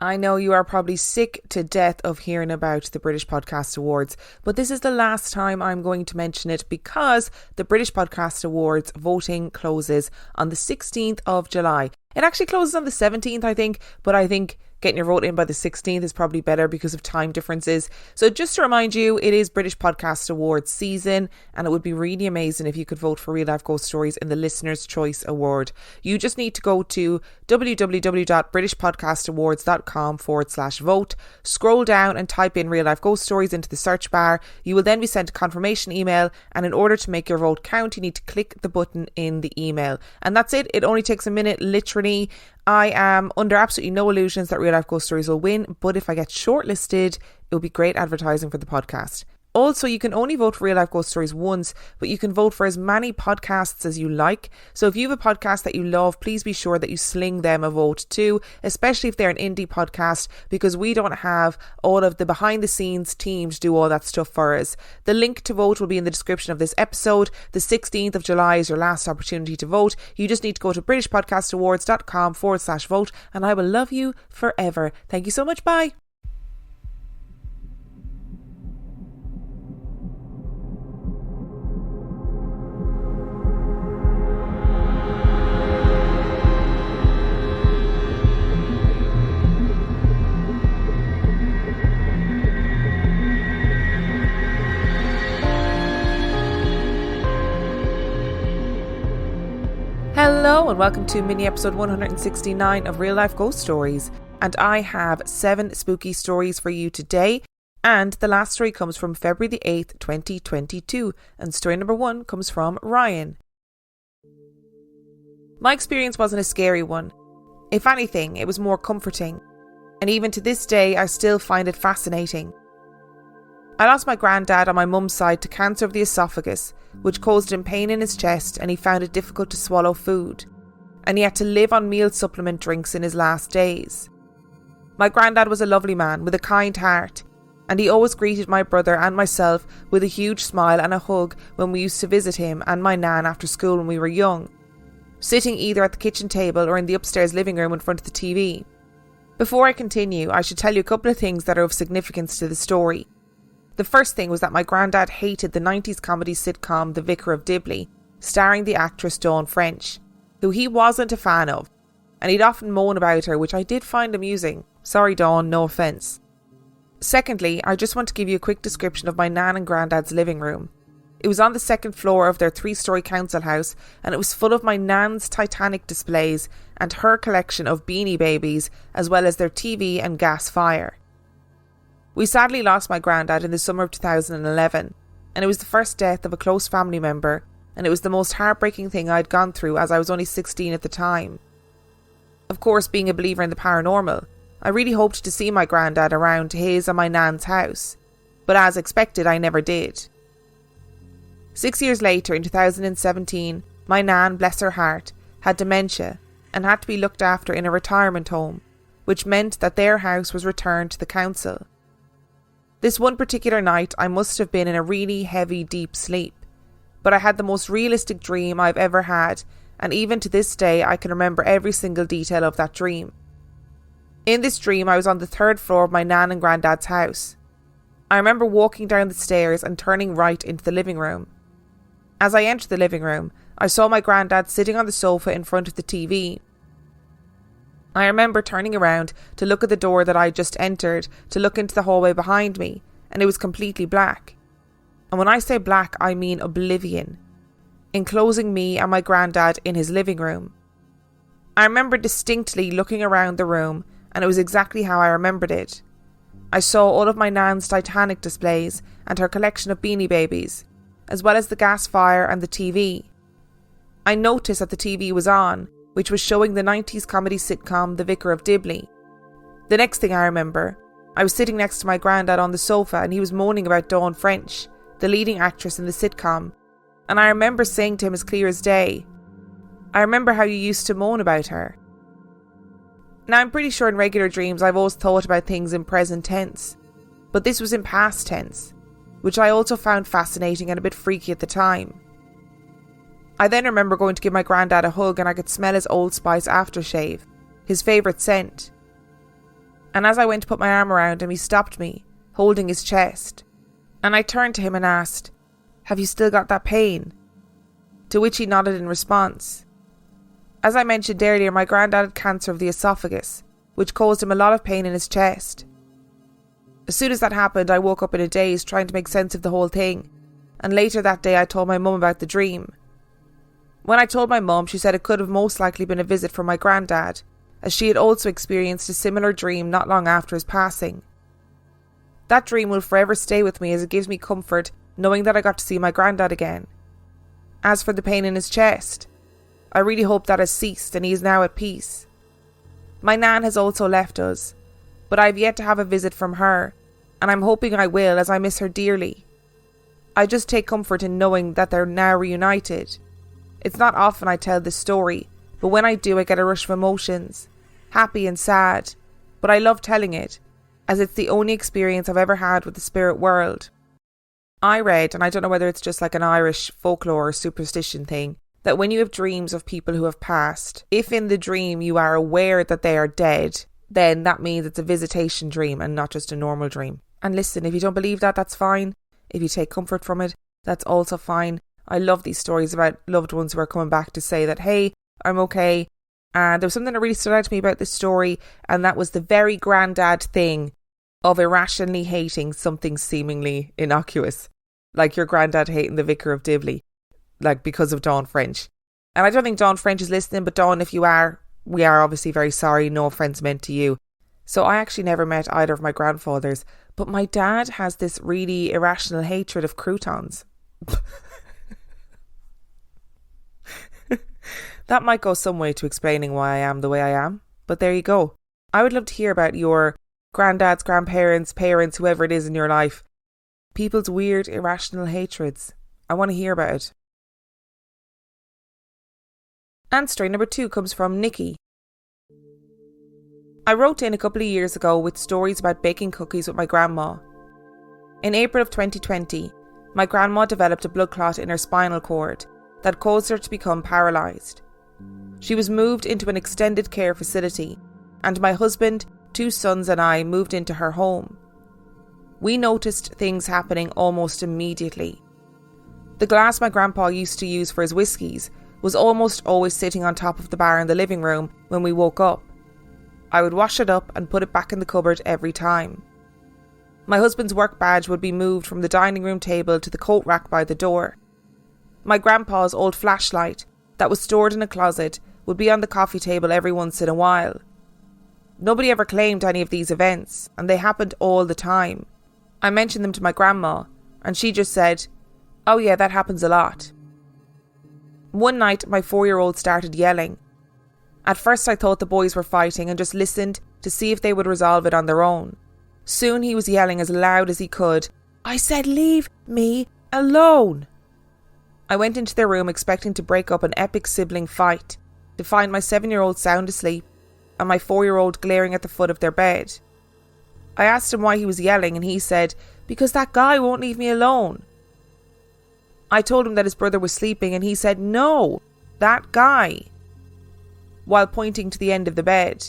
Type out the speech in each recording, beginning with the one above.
I know you are probably sick to death of hearing about the British Podcast Awards, but this is the last time I'm going to mention it because the British Podcast Awards voting closes on the 16th of July. It actually closes on the 17th, I think, but I think getting your vote in by the 16th is probably better because of time differences. So just to remind you, it is British Podcast Awards season, and it would be really amazing if you could vote for Real Life Ghost Stories in the Listener's Choice Award. You just need to go to www.britishpodcastawards.com/vote, scroll down and type in Real Life Ghost Stories into the search bar. You will then be sent a confirmation email, and in order to make your vote count, you need to click the button in the email. And that's it. It only takes a minute, literally. I am under absolutely no illusions that Real Life Ghost Stories will win, but if I get shortlisted, it will be great advertising for the podcast. Also, you can only vote for Real Life Ghost Stories once, but you can vote for as many podcasts as you like. So if you have a podcast that you love, please be sure that you sling them a vote too, especially if they're an indie podcast, because we don't have all of the behind the scenes team to do all that stuff for us. The link to vote will be in the description of this episode. The 16th of July is your last opportunity to vote. You just need to go to britishpodcastawards.com/vote, and I will love you forever. Thank you so much. Bye. Hello and welcome to mini episode 169 of Real Life Ghost Stories, and I have 7 spooky stories for you today, and the last story comes from February the 8th, 2022, and story number 1 comes from Ryan. My experience wasn't a scary one. If anything, it was more comforting, and even to this day I still find it fascinating. I lost my granddad on my mum's side to cancer of the esophagus, which caused him pain in his chest, and he found it difficult to swallow food, and he had to live on meal supplement drinks in his last days. My granddad was a lovely man with a kind heart, and he always greeted my brother and myself with a huge smile and a hug when we used to visit him and my nan after school when we were young, sitting either at the kitchen table or in the upstairs living room in front of the TV. Before I continue, I should tell you a couple of things that are of significance to the story. The first thing was that my granddad hated the 90s comedy sitcom The Vicar of Dibley, starring the actress Dawn French, who he wasn't a fan of, and he'd often moan about her, which I did find amusing. Sorry Dawn, no offence. Secondly, I just want to give you a quick description of my nan and granddad's living room. It was on the second floor of their 3-storey council house, and it was full of my nan's Titanic displays and her collection of Beanie Babies, as well as their TV and gas fire. We sadly lost my granddad in the summer of 2011, and it was the first death of a close family member, and it was the most heartbreaking thing I'd gone through as I was only 16 at the time. Of course, being a believer in the paranormal, I really hoped to see my granddad around his and my nan's house, but as expected, I never did. 6 years later, in 2017, my nan, bless her heart, had dementia and had to be looked after in a retirement home, which meant that their house was returned to the council. This one particular night, I must have been in a really heavy, deep sleep, but I had the most realistic dream I've ever had, and even to this day I can remember every single detail of that dream. In this dream, I was on the 3rd floor of my nan and granddad's house. I remember walking down the stairs and turning right into the living room. As I entered the living room, I saw my granddad sitting on the sofa in front of the TV. I remember turning around to look at the door that I just entered to look into the hallway behind me, and it was completely black. And when I say black, I mean oblivion, enclosing me and my granddad in his living room. I remember distinctly looking around the room, and it was exactly how I remembered it. I saw all of my nan's Titanic displays and her collection of Beanie Babies, as well as the gas fire and the TV. I noticed that the TV was on, which was showing the 90s comedy sitcom The Vicar of Dibley. The next thing I remember, I was sitting next to my granddad on the sofa, and he was moaning about Dawn French, the leading actress in the sitcom, and I remember saying to him as clear as day, "I remember how you used to moan about her." Now, I'm pretty sure in regular dreams I've always thought about things in present tense, but this was in past tense, which I also found fascinating and a bit freaky at the time. I then remember going to give my granddad a hug, and I could smell his Old Spice aftershave, his favourite scent. And as I went to put my arm around him, he stopped me, holding his chest. And I turned to him and asked, "Have you still got that pain?" To which he nodded in response. As I mentioned earlier, my granddad had cancer of the esophagus, which caused him a lot of pain in his chest. As soon as that happened, I woke up in a daze trying to make sense of the whole thing, and later that day I told my mum about the dream. When I told my mum, she said it could have most likely been a visit from my granddad, as she had also experienced a similar dream not long after his passing. That dream will forever stay with me as it gives me comfort knowing that I got to see my granddad again. As for the pain in his chest, I really hope that has ceased and he is now at peace. My nan has also left us, but I have yet to have a visit from her, and I'm hoping I will as I miss her dearly. I just take comfort in knowing that they're now reunited. It's not often I tell this story, but when I do I get a rush of emotions, happy and sad, but I love telling it, as it's the only experience I've ever had with the spirit world. I read, and I don't know whether it's just like an Irish folklore or superstition thing, that when you have dreams of people who have passed, if in the dream you are aware that they are dead, then that means it's a visitation dream and not just a normal dream. And listen, if you don't believe that, that's fine. If you take comfort from it, that's also fine. I love these stories about loved ones who are coming back to say that, hey, I'm okay. And there was something that really stood out to me about this story, and that was the very granddad thing of irrationally hating something seemingly innocuous. Like your granddad hating the Vicar of Dibley, like because of Dawn French. And I don't think Dawn French is listening, but Dawn, if you are, we are obviously very sorry. No offence meant to you. So I actually never met either of my grandfathers, but my dad has this really irrational hatred of croutons. That might go some way to explaining why I am the way I am, but there you go. I would love to hear about your granddads, grandparents, parents, whoever it is in your life. People's weird, irrational hatreds. I want to hear about it. And story number 2 comes from Nikki. I wrote in a couple of years ago with stories about baking cookies with my grandma. In April of 2020, my grandma developed a blood clot in her spinal cord that caused her to become paralysed. She was moved into an extended care facility, and my husband, 2 sons and I moved into her home. We noticed things happening almost immediately. The glass my grandpa used to use for his whiskies was almost always sitting on top of the bar in the living room when we woke up. I would wash it up and put it back in the cupboard every time. My husband's work badge would be moved from the dining room table to the coat rack by the door. My grandpa's old flashlight that was stored in a closet would be on the coffee table every once in a while. Nobody ever claimed any of these events, and they happened all the time. I mentioned them to my grandma, and she just said, "Oh yeah, that happens a lot." One night, my 4-year-old started yelling. At first I thought the boys were fighting and just listened to see if they would resolve it on their own. Soon he was yelling as loud as he could, "I said leave me alone!" I went into their room expecting to break up an epic sibling fight, to find my 7-year-old sound asleep and my 4-year-old glaring at the foot of their bed. I asked him why he was yelling, and he said, "Because that guy won't leave me alone." I told him that his brother was sleeping, and he said, "No, that guy," while pointing to the end of the bed.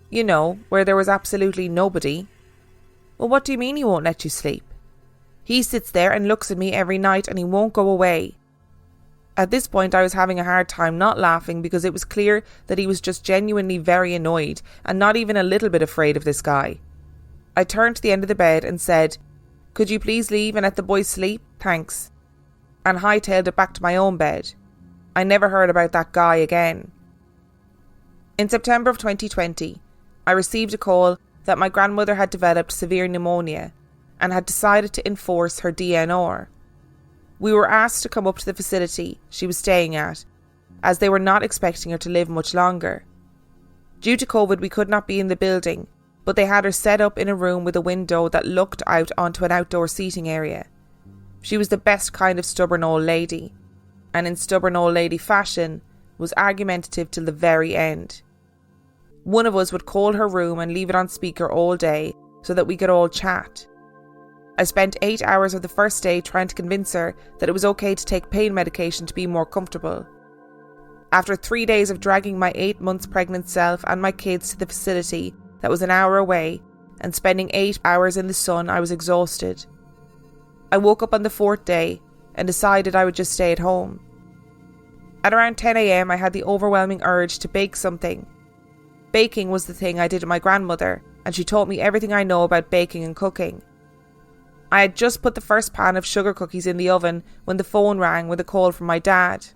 You know, where there was absolutely nobody. "Well, what do you mean he won't let you sleep? He sits there and looks at me every night and he won't go away." At this point I was having a hard time not laughing because it was clear that he was just genuinely very annoyed and not even a little bit afraid of this guy. I turned to the end of the bed and said, "Could you please leave and let the boys sleep? Thanks," and hightailed it back to my own bed. I never heard about that guy again. In September of 2020, I received a call that my grandmother had developed severe pneumonia and had decided to enforce her DNR. We were asked to come up to the facility she was staying at, as they were not expecting her to live much longer. Due to COVID, we could not be in the building, but they had her set up in a room with a window that looked out onto an outdoor seating area. She was the best kind of stubborn old lady, and in stubborn old lady fashion, was argumentative till the very end. One of us would call her room and leave it on speaker all day so that we could all chat. I spent 8 hours of the first day trying to convince her that it was okay to take pain medication to be more comfortable. After 3 days of dragging my 8 months pregnant self and my kids to the facility that was an hour away, and spending 8 hours in the sun, I was exhausted. I woke up on the 4th day and decided I would just stay at home. At around 10 a.m, I had the overwhelming urge to bake something. Baking was the thing I did with my grandmother, and she taught me everything I know about baking and cooking. I had just put the first pan of sugar cookies in the oven when the phone rang with a call from my dad.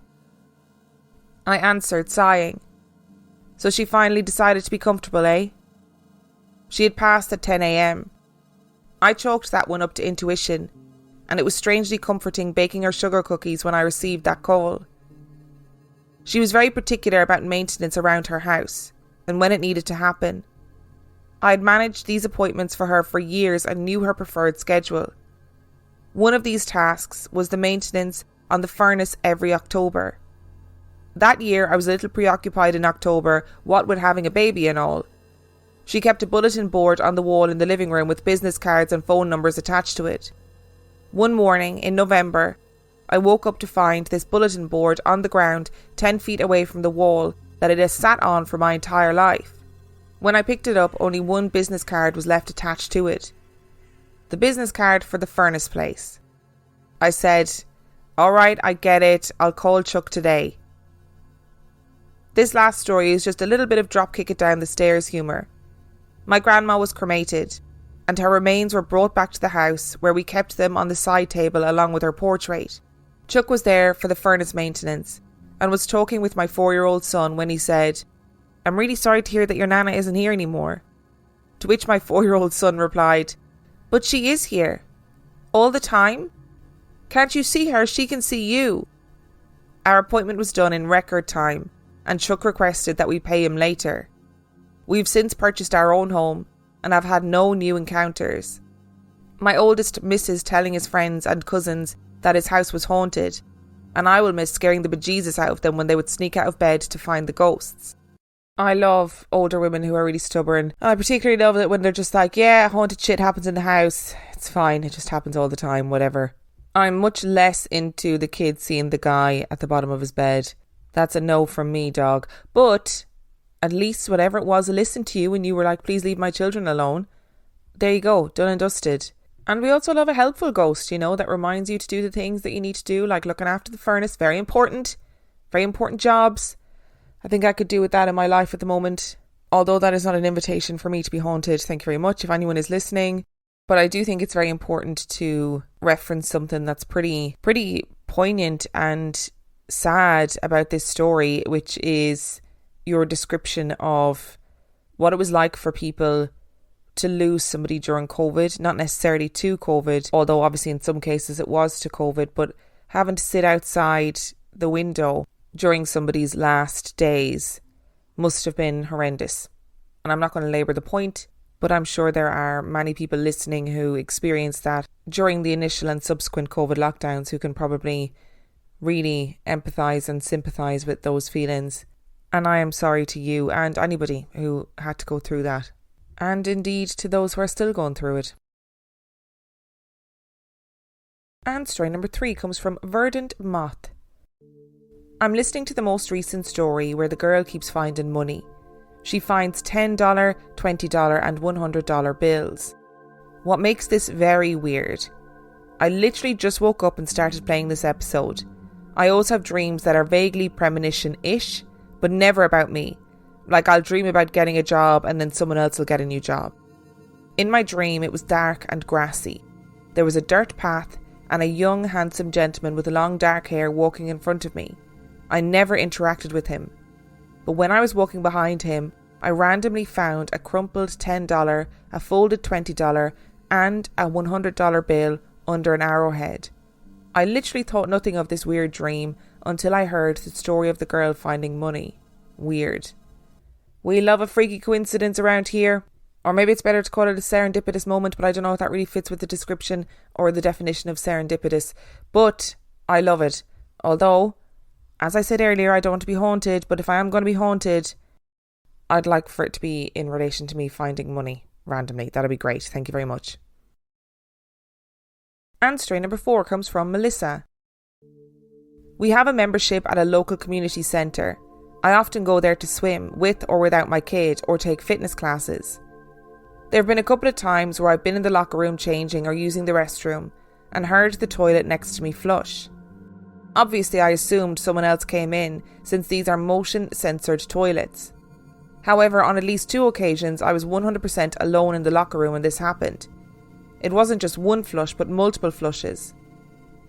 I answered, sighing. So she finally decided to be comfortable, eh? She had passed at 10 a.m. I chalked that one up to intuition, and it was strangely comforting baking her sugar cookies when I received that call. She was very particular about maintenance around her house, and when it needed to happen. I had managed these appointments for her for years and knew her preferred schedule. One of these tasks was the maintenance on the furnace every October. That year I was a little preoccupied in October, what with having a baby and all. She kept a bulletin board on the wall in the living room with business cards and phone numbers attached to it. One morning in November, I woke up to find this bulletin board on the ground 10 feet away from the wall that it has sat on for my entire life. When I picked it up, only one business card was left attached to it. The business card for the furnace place. I said, "Alright, I get it, I'll call Chuck today." This last story is just a little bit of drop kick it down the stairs humour. My grandma was cremated, and her remains were brought back to the house where we kept them on the side table along with her portrait. Chuck was there for the furnace maintenance and was talking with my 4-year-old son when he said, "I'm really sorry to hear that your Nana isn't here anymore." To which my 4-year-old son replied, "But she is here. All the time? Can't you see her? She can see you." Our appointment was done in record time, and Chuck requested that we pay him later. We've since purchased our own home and have had no new encounters. My oldest misses telling his friends and cousins that his house was haunted, and I will miss scaring the bejesus out of them when they would sneak out of bed to find the ghosts. I love older women who are really stubborn. I particularly love it when they're just like, yeah, haunted shit happens in the house. It's fine. It just happens all the time, whatever. I'm much less into the kid seeing the guy at the bottom of his bed. That's a no from me, dog. But at least whatever it was, I listened to you and you were like, please leave my children alone. There you go, done and dusted. And we also love a helpful ghost, that reminds you to do the things that you need to do, like looking after the furnace. Very important jobs. I think I could do with that in my life at the moment. Although that is not an invitation for me to be haunted. Thank you very much if anyone is listening. But I do think it's very important to reference something that's pretty poignant and sad about this story, which is your description of what it was like for people to lose somebody during COVID. Not necessarily to COVID, although obviously in some cases it was to COVID, but having to sit outside the window during somebody's last days must have been horrendous. And I'm not going to labour the point, but I'm sure there are many people listening who experienced that during the initial and subsequent COVID lockdowns who can probably really empathise and sympathise with those feelings. And I am sorry to you and anybody who had to go through that. And indeed to those who are still going through it. And story number 3 comes from Verdant Moth. I'm listening to the most recent story where the girl keeps finding money. She finds $10, $20 and $100 bills. What makes this very weird? I literally just woke up and started playing this episode. I always have dreams that are vaguely premonition-ish, but never about me. Like I'll dream about getting a job and then someone else will get a new job. In my dream it was dark and grassy. There was a dirt path and a young handsome gentleman with long dark hair walking in front of me. I never interacted with him. But when I was walking behind him, I randomly found a crumpled $10, a folded $20 and a $100 bill under an arrowhead. I literally thought nothing of this weird dream until I heard the story of the girl finding money. Weird. We love a freaky coincidence around here. Or maybe it's better to call it a serendipitous moment, but I don't know if that really fits with the description or the definition of serendipitous. But I love it. Although, as I said earlier, I don't want to be haunted, but if I am going to be haunted, I'd like for it to be in relation to me finding money randomly. That'd be great. Thank you very much. And story number 4 comes from Melissa. We have a membership at a local community centre. I often go there to swim with or without my kid or take fitness classes. There have been a couple of times where I've been in the locker room changing or using the restroom and heard the toilet next to me flush. Obviously, I assumed someone else came in since these are motion-censored toilets. However, on at least 2 occasions, I was 100% alone in the locker room when this happened. It wasn't just one flush, but multiple flushes.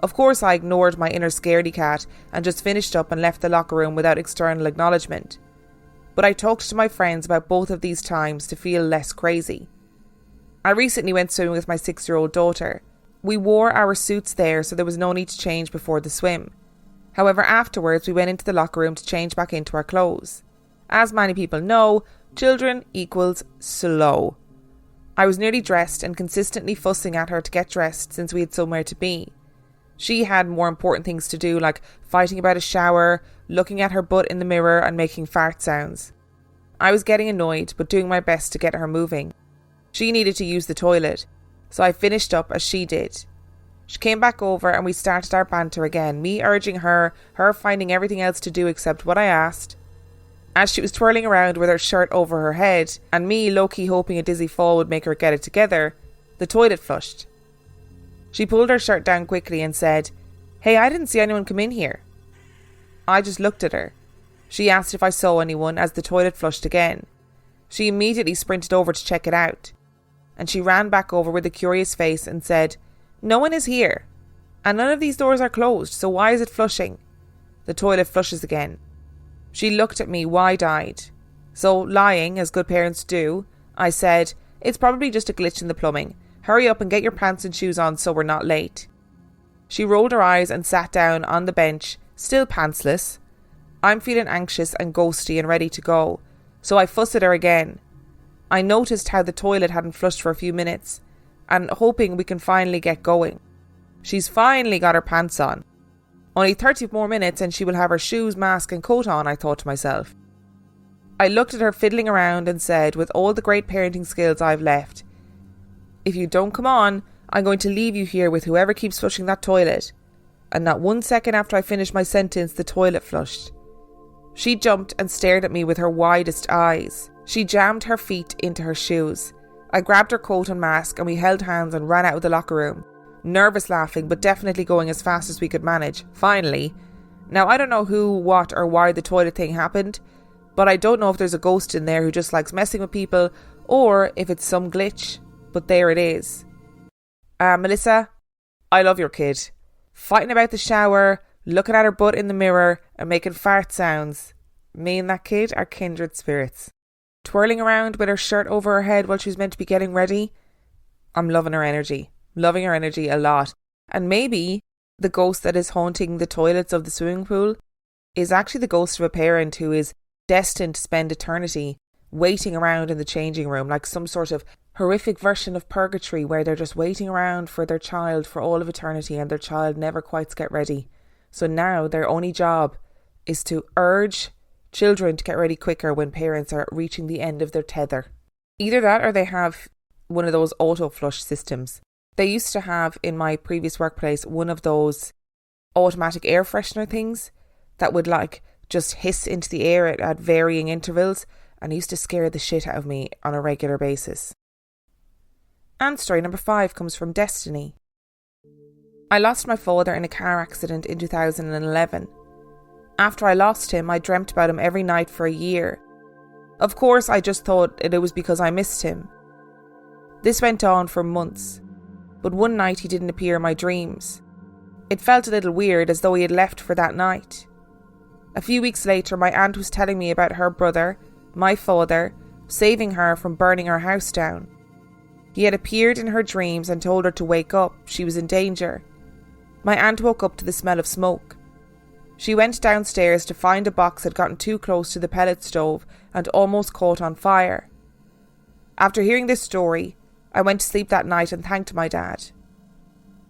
Of course, I ignored my inner scaredy cat and just finished up and left the locker room without external acknowledgement. But I talked to my friends about both of these times to feel less crazy. I recently went swimming with my 6-year-old daughter. We wore our suits there, so there was no need to change before the swim. However, afterwards we went into the locker room to change back into our clothes. As many people know, children equals slow. I was nearly dressed and consistently fussing at her to get dressed since we had somewhere to be. She had more important things to do, like fighting about a shower, looking at her butt in the mirror and making fart sounds. I was getting annoyed, but doing my best to get her moving. She needed to use the toilet, so I finished up as she did. She came back over and we started our banter again, me urging her finding everything else to do except what I asked. As she was twirling around with her shirt over her head, and me low-key hoping a dizzy fall would make her get it together, the toilet flushed. She pulled her shirt down quickly and said, "Hey, I didn't see anyone come in here." I just looked at her. She asked if I saw anyone as the toilet flushed again. She immediately sprinted over to check it out. And she ran back over with a curious face and said, "No one is here. And none of these doors are closed, so why is it flushing?" The toilet flushes again. She looked at me wide-eyed. So, lying, as good parents do, I said, "It's probably just a glitch in the plumbing. Hurry up and get your pants and shoes on so we're not late." She rolled her eyes and sat down on the bench, still pantsless. I'm feeling anxious and ghosty and ready to go, so I fussed at her again. I noticed how the toilet hadn't flushed for a few minutes, and hoping we can finally get going. She's finally got her pants on. Only 30 more minutes and she will have her shoes, mask and coat on, I thought to myself. I looked at her fiddling around and said, with all the great parenting skills I've left, "If you don't come on, I'm going to leave you here with whoever keeps flushing that toilet." And not 1 second after I finished my sentence, the toilet flushed. She jumped and stared at me with her widest eyes. She jammed her feet into her shoes. I grabbed her coat and mask and we held hands and ran out of the locker room. Nervous laughing, but definitely going as fast as we could manage, finally. Now, I don't know who, what or why the toilet thing happened, but I don't know if there's a ghost in there who just likes messing with people or if it's some glitch, but there it is. Melissa, I love your kid. Fighting about the shower, looking at her butt in the mirror and making fart sounds. Me and that kid are kindred spirits. Twirling around with her shirt over her head while she's meant to be getting ready. I'm loving her energy a lot. And maybe the ghost that is haunting the toilets of the swimming pool is actually the ghost of a parent who is destined to spend eternity waiting around in the changing room, like some sort of horrific version of purgatory where they're just waiting around for their child for all of eternity and their child never quite gets ready. So now their only job is to urge children to get ready quicker when parents are reaching the end of their tether. Either that or they have one of those auto flush systems. They used to have in my previous workplace one of those automatic air freshener things that would like just hiss into the air at varying intervals, and used to scare the shit out of me on a regular basis. And story number 5 comes from Destiny. I lost my father in a car accident in 2011. After I lost him, I dreamt about him every night for a year. Of course, I just thought it was because I missed him. This went on for months, but one night he didn't appear in my dreams. It felt a little weird, as though he had left for that night. A few weeks later, my aunt was telling me about her brother, my father, saving her from burning her house down. He had appeared in her dreams and told her to wake up, she was in danger. My aunt woke up to the smell of smoke. She went downstairs to find a box had gotten too close to the pellet stove and almost caught on fire. After hearing this story, I went to sleep that night and thanked my dad.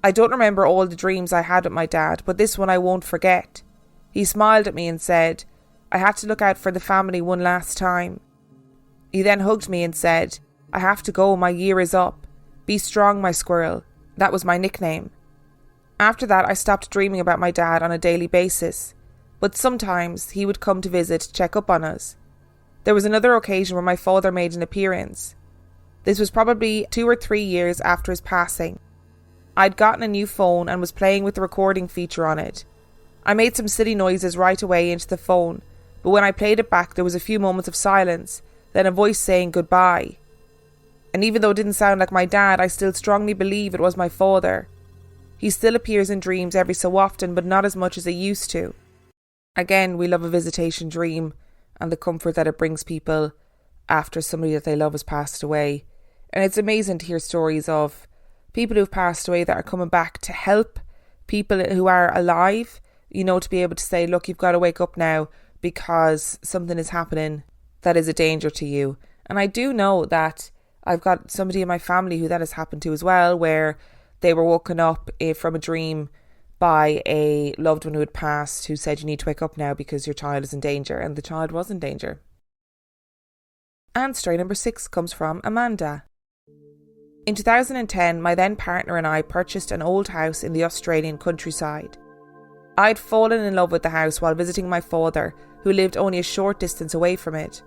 I don't remember all the dreams I had with my dad, but this one I won't forget. He smiled at me and said, I had to look out for the family one last time. He then hugged me and said, I have to go, my year is up. Be strong, my squirrel. That was my nickname. After that, I stopped dreaming about my dad on a daily basis, but sometimes he would come to visit to check up on us. There was another occasion where my father made an appearance. This was probably 2 or 3 years after his passing. I'd gotten a new phone and was playing with the recording feature on it. I made some silly noises right away into the phone, but when I played it back there was a few moments of silence, then a voice saying goodbye. And even though it didn't sound like my dad, I still strongly believe it was my father. He still appears in dreams every so often, but not as much as he used to. Again, we love a visitation dream and the comfort that it brings people after somebody that they love has passed away. And it's amazing to hear stories of people who've passed away that are coming back to help people who are alive, to be able to say, look, you've got to wake up now because something is happening that is a danger to you. And I do know that I've got somebody in my family who that has happened to as well, where they were woken up from a dream by a loved one who had passed, who said, you need to wake up now because your child is in danger, and the child was in danger. And story number 6 comes from Amanda. In 2010, my then partner and I purchased an old house in the Australian countryside. I'd fallen in love with the house while visiting my father, who lived only a short distance away from it.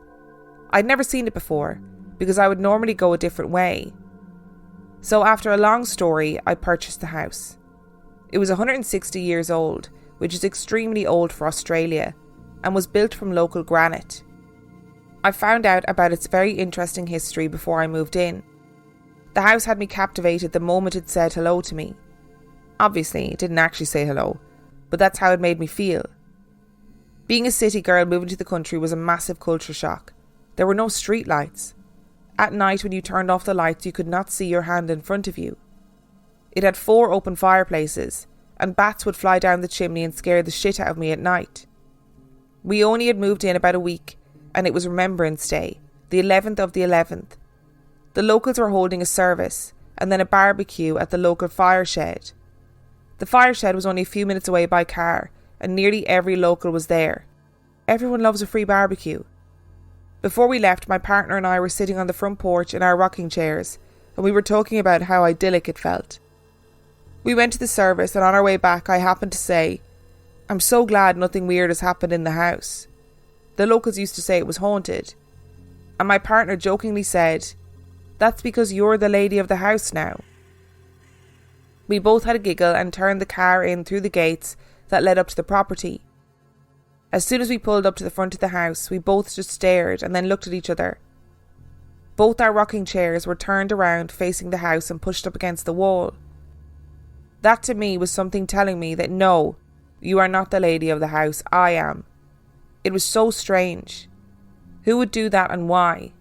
I'd never seen it before, because I would normally go a different way. So after a long story, I purchased the house. It was 160 years old, which is extremely old for Australia, and was built from local granite. I found out about its very interesting history before I moved in. The house had me captivated the moment it said hello to me. Obviously, it didn't actually say hello, but that's how it made me feel. Being a city girl moving to the country was a massive culture shock. There were no street lights. At night, when you turned off the lights, you could not see your hand in front of you. It had 4 open fireplaces, and bats would fly down the chimney and scare the shit out of me at night. We only had moved in about a week, and it was Remembrance Day, the 11th of the 11th. The locals were holding a service, and then a barbecue at the local fire shed. The fire shed was only a few minutes away by car, and nearly every local was there. Everyone loves a free barbecue. Before we left, my partner and I were sitting on the front porch in our rocking chairs, and we were talking about how idyllic it felt. We went to the service, and on our way back I happened to say, I'm so glad nothing weird has happened in the house. The locals used to say it was haunted. And my partner jokingly said, that's because you're the lady of the house now. We both had a giggle and turned the car in through the gates that led up to the property. As soon as we pulled up to the front of the house, we both just stared and then looked at each other. Both our rocking chairs were turned around facing the house and pushed up against the wall. That to me was something telling me that no, you are not the lady of the house, I am. It was so strange. Who would do that and why?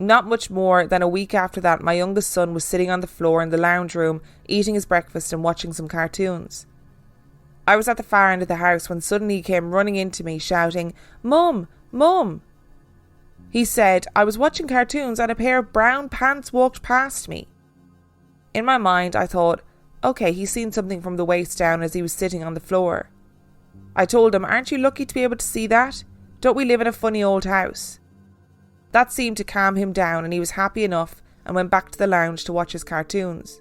Not much more than a week after that, my youngest son was sitting on the floor in the lounge room, eating his breakfast and watching some cartoons. I was at the far end of the house when suddenly he came running into me shouting, Mum! Mum! He said, I was watching cartoons and a pair of brown pants walked past me. In my mind, I thought, okay, he's seen something from the waist down as he was sitting on the floor. I told him, aren't you lucky to be able to see that? Don't we live in a funny old house? That seemed to calm him down and he was happy enough and went back to the lounge to watch his cartoons.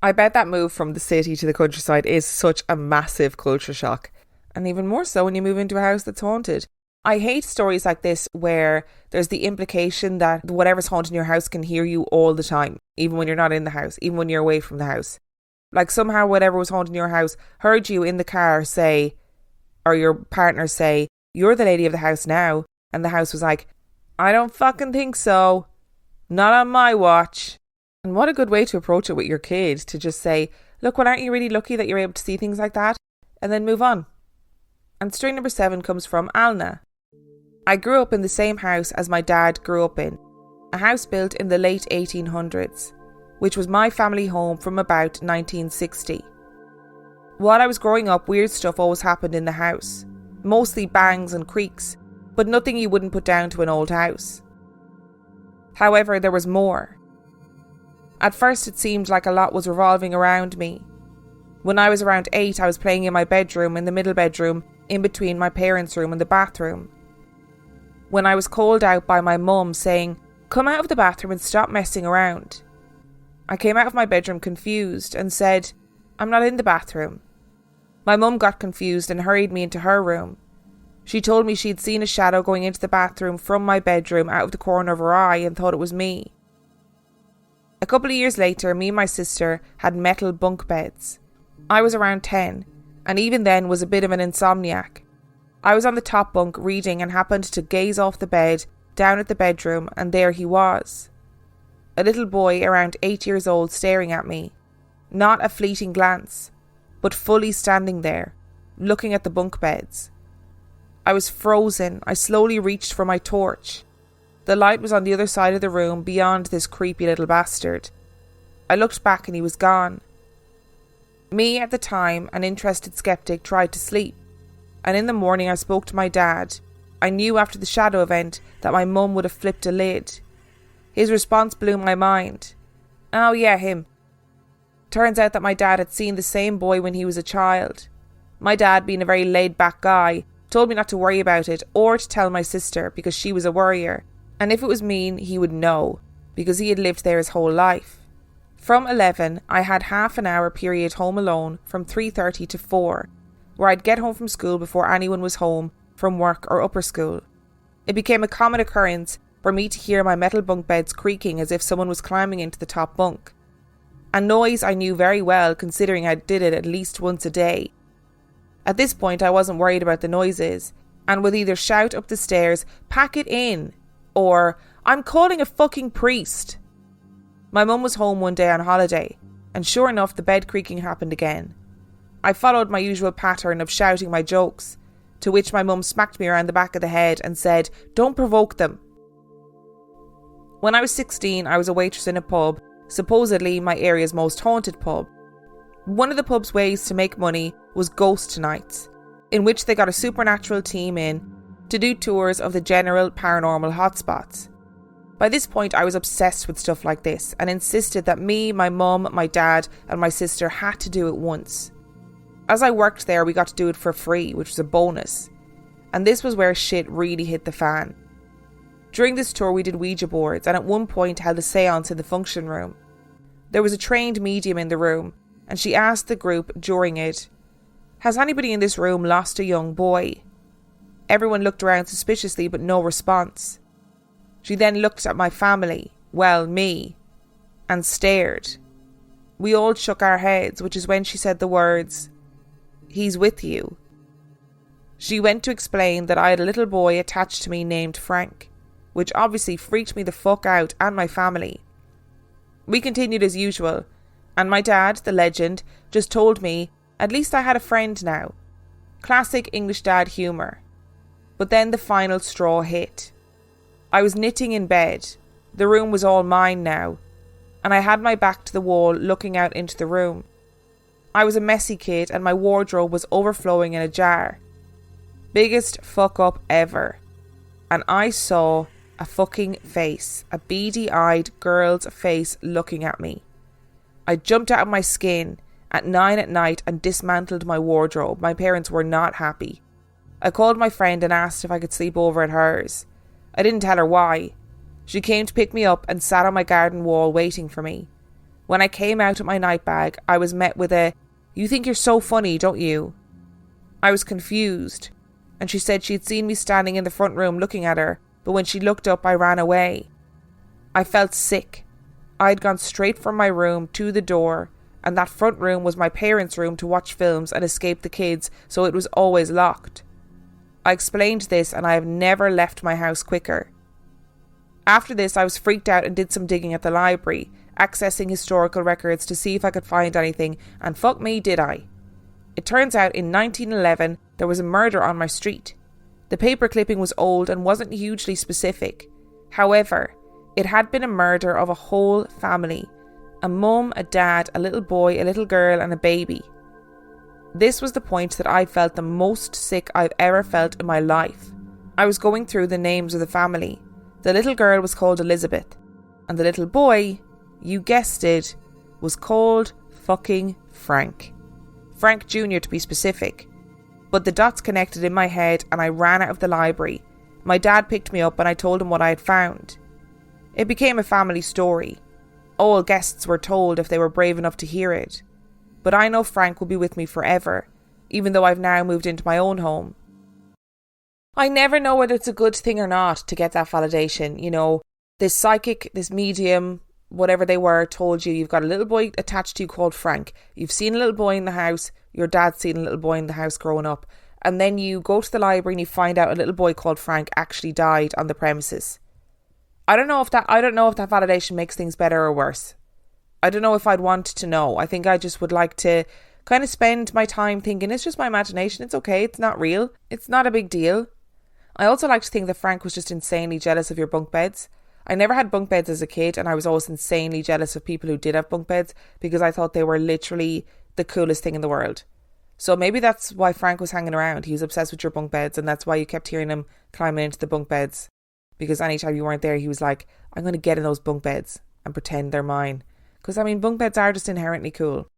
I bet that move from the city to the countryside is such a massive culture shock. And even more so when you move into a house that's haunted. I hate stories like this where there's the implication that whatever's haunting your house can hear you all the time, even when you're not in the house, even when you're away from the house. Like somehow whatever was haunting your house heard you in the car say, or your partner say, you're the lady of the house now. And the house was like, I don't fucking think so. Not on my watch. And what a good way to approach it with your kids, to just say, look, well, aren't you really lucky that you're able to see things like that? And then move on. And story number 7 comes from Alna. I grew up in the same house as my dad grew up in, a house built in the late 1800s, which was my family home from about 1960. While I was growing up, weird stuff always happened in the house, mostly bangs and creaks, but nothing you wouldn't put down to an old house. However, there was more. At first it seemed like a lot was revolving around me. When I was around 8, I was playing in my bedroom, in the middle bedroom, in between my parents' room and the bathroom. When I was called out by my mum saying, come out of the bathroom and stop messing around. I came out of my bedroom confused and said, I'm not in the bathroom. My mum got confused and hurried me into her room. She told me she'd seen a shadow going into the bathroom from my bedroom out of the corner of her eye and thought it was me. couple of years later, me and my sister had metal bunk beds. I was around 10, and even then was a bit of an insomniac. I was on the top bunk reading and happened to gaze off the bed down at the bedroom, and there he was. A little boy around 8 years old staring at me. Not a fleeting glance, but fully standing there, looking at the bunk beds. I was frozen. I slowly reached for my torch. The light was on the other side of the room beyond this creepy little bastard. I looked back and he was gone. Me, at the time, an interested skeptic, tried to sleep. And in the morning I spoke to my dad. I knew after the shadow event that my mum would have flipped a lid. His response blew my mind. Oh yeah, him. Turns out that my dad had seen the same boy when he was a child. My dad, being a very laid-back guy, told me not to worry about it or to tell my sister because she was a worrier. And if it was mean, he would know, because he had lived there his whole life. From 11, I had half an hour period home alone from 3:30 to 4, where I'd get home from school before anyone was home from work or upper school. It became a common occurrence for me to hear my metal bunk beds creaking as if someone was climbing into the top bunk. A noise I knew very well, considering I did it at least once a day. At this point, I wasn't worried about the noises, and would either shout up the stairs, "Pack it in," or "I'm calling a fucking priest." My mum was home one day on holiday, and sure enough the bed creaking happened again. I followed my usual pattern of shouting my jokes, to which my mum smacked me around the back of the head and said, "Don't provoke them." When I was 16, I was a waitress in a pub, supposedly my area's most haunted pub. One of the pub's ways to make money was ghost nights, in which they got a supernatural team in to do tours of the general paranormal hotspots. By this point, I was obsessed with stuff like this and insisted that me, my mum, my dad and my sister had to do it once. As I worked there, we got to do it for free, which was a bonus. And this was where shit really hit the fan. During this tour, we did Ouija boards and at one point held a seance in the function room. There was a trained medium in the room, and she asked the group during it, "Has anybody in this room lost a young boy?" Everyone looked around suspiciously, but no response. She then looked at my family, well, me, and stared. We all shook our heads, which is when she said the words, "He's with you." She went to explain that I had a little boy attached to me named Frank, which obviously freaked me the fuck out and my family. We continued as usual, and my dad, the legend, just told me at least I had a friend now. Classic English dad humour. But then the final straw hit. I was knitting in bed. The room was all mine now, and I had my back to the wall looking out into the room. I was a messy kid and my wardrobe was overflowing in a jar. Biggest fuck up ever. And I saw a fucking face, a beady-eyed girl's face looking at me. I jumped out of my skin at 9 at night and dismantled my wardrobe. My parents were not happy. I called my friend and asked if I could sleep over at hers. I didn't tell her why. She came to pick me up and sat on my garden wall waiting for me. When I came out at my night bag, I was met with a, "You think you're so funny, don't you?" I was confused, and she said she'd seen me standing in the front room looking at her, but when she looked up, I ran away. I felt sick. I'd gone straight from my room to the door, and that front room was my parents' room to watch films and escape the kids, so it was always locked. I explained this, and I have never left my house quicker. After this, I was freaked out and did some digging at the library, accessing historical records to see if I could find anything, and fuck me did I. It turns out in 1911 there was a murder on my street. The paper clipping was old and wasn't hugely specific. However, it had been a murder of a whole family. A mum, a dad, a little boy, a little girl and a baby. This was the point that I felt the most sick I've ever felt in my life. I was going through the names of the family. The little girl was called Elizabeth, and the little boy, you guessed it, was called fucking Frank. Frank Jr. to be specific. But the dots connected in my head and I ran out of the library. My dad picked me up and I told him what I had found. It became a family story. All guests were told if they were brave enough to hear it. But I know Frank will be with me forever, even though I've now moved into my own home. I never know whether it's a good thing or not to get that validation, you know. This psychic, this medium, whatever they were, told you you've got a little boy attached to you called Frank. You've seen a little boy in the house. Your dad's seen a little boy in the house growing up. And then you go to the library and you find out a little boy called Frank actually died on the premises. I don't know if that validation makes things better or worse. I don't know if I'd want to know. I think I just would like to kind of spend my time thinking it's just my imagination. It's okay. It's not real. It's not a big deal. I also like to think that Frank was just insanely jealous of your bunk beds. I never had bunk beds as a kid, and I was always insanely jealous of people who did have bunk beds because I thought they were literally the coolest thing in the world. So maybe that's why Frank was hanging around. He was obsessed with your bunk beds, and that's why you kept hearing him climbing into the bunk beds. Because anytime you weren't there, he was like, I'm going to get in those bunk beds and pretend they're mine. Because, bunk beds are just inherently cool.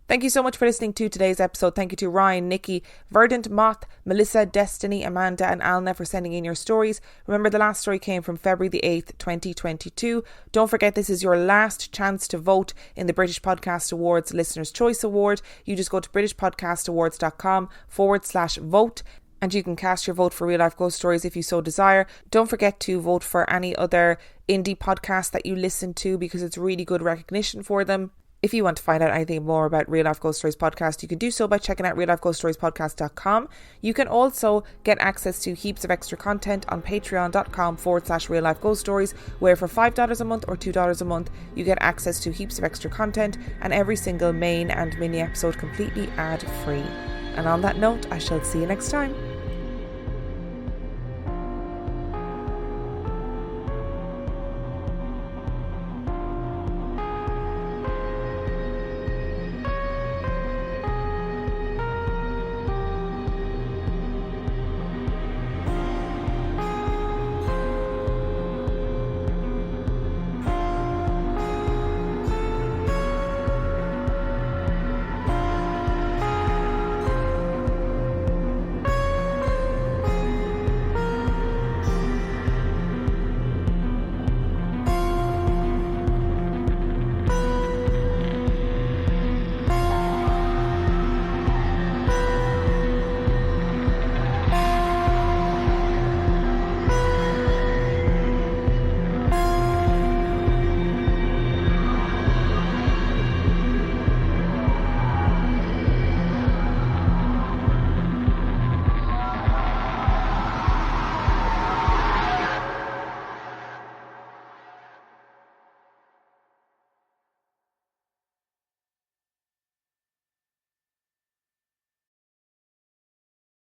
Thank you so much for listening to today's episode. Thank you to Ryan, Nikki, Verdant, Moth, Melissa, Destiny, Amanda and Alna for sending in your stories. Remember, the last story came from February the 8th, 2022. Don't forget, this is your last chance to vote in the British Podcast Awards Listener's Choice Award. You just go to britishpodcastawards.com/vote. And you can cast your vote for Real Life Ghost Stories if you so desire. Don't forget to vote for any other indie podcast that you listen to because it's really good recognition for them. If you want to find out anything more about Real Life Ghost Stories podcast, you can do so by checking out reallifeghoststoriespodcast.com. You can also get access to heaps of extra content on patreon.com/Real Life Ghost Stories, where for $5 a month or $2 a month, you get access to heaps of extra content and every single main and mini episode completely ad-free. And on that note, I shall see you next time.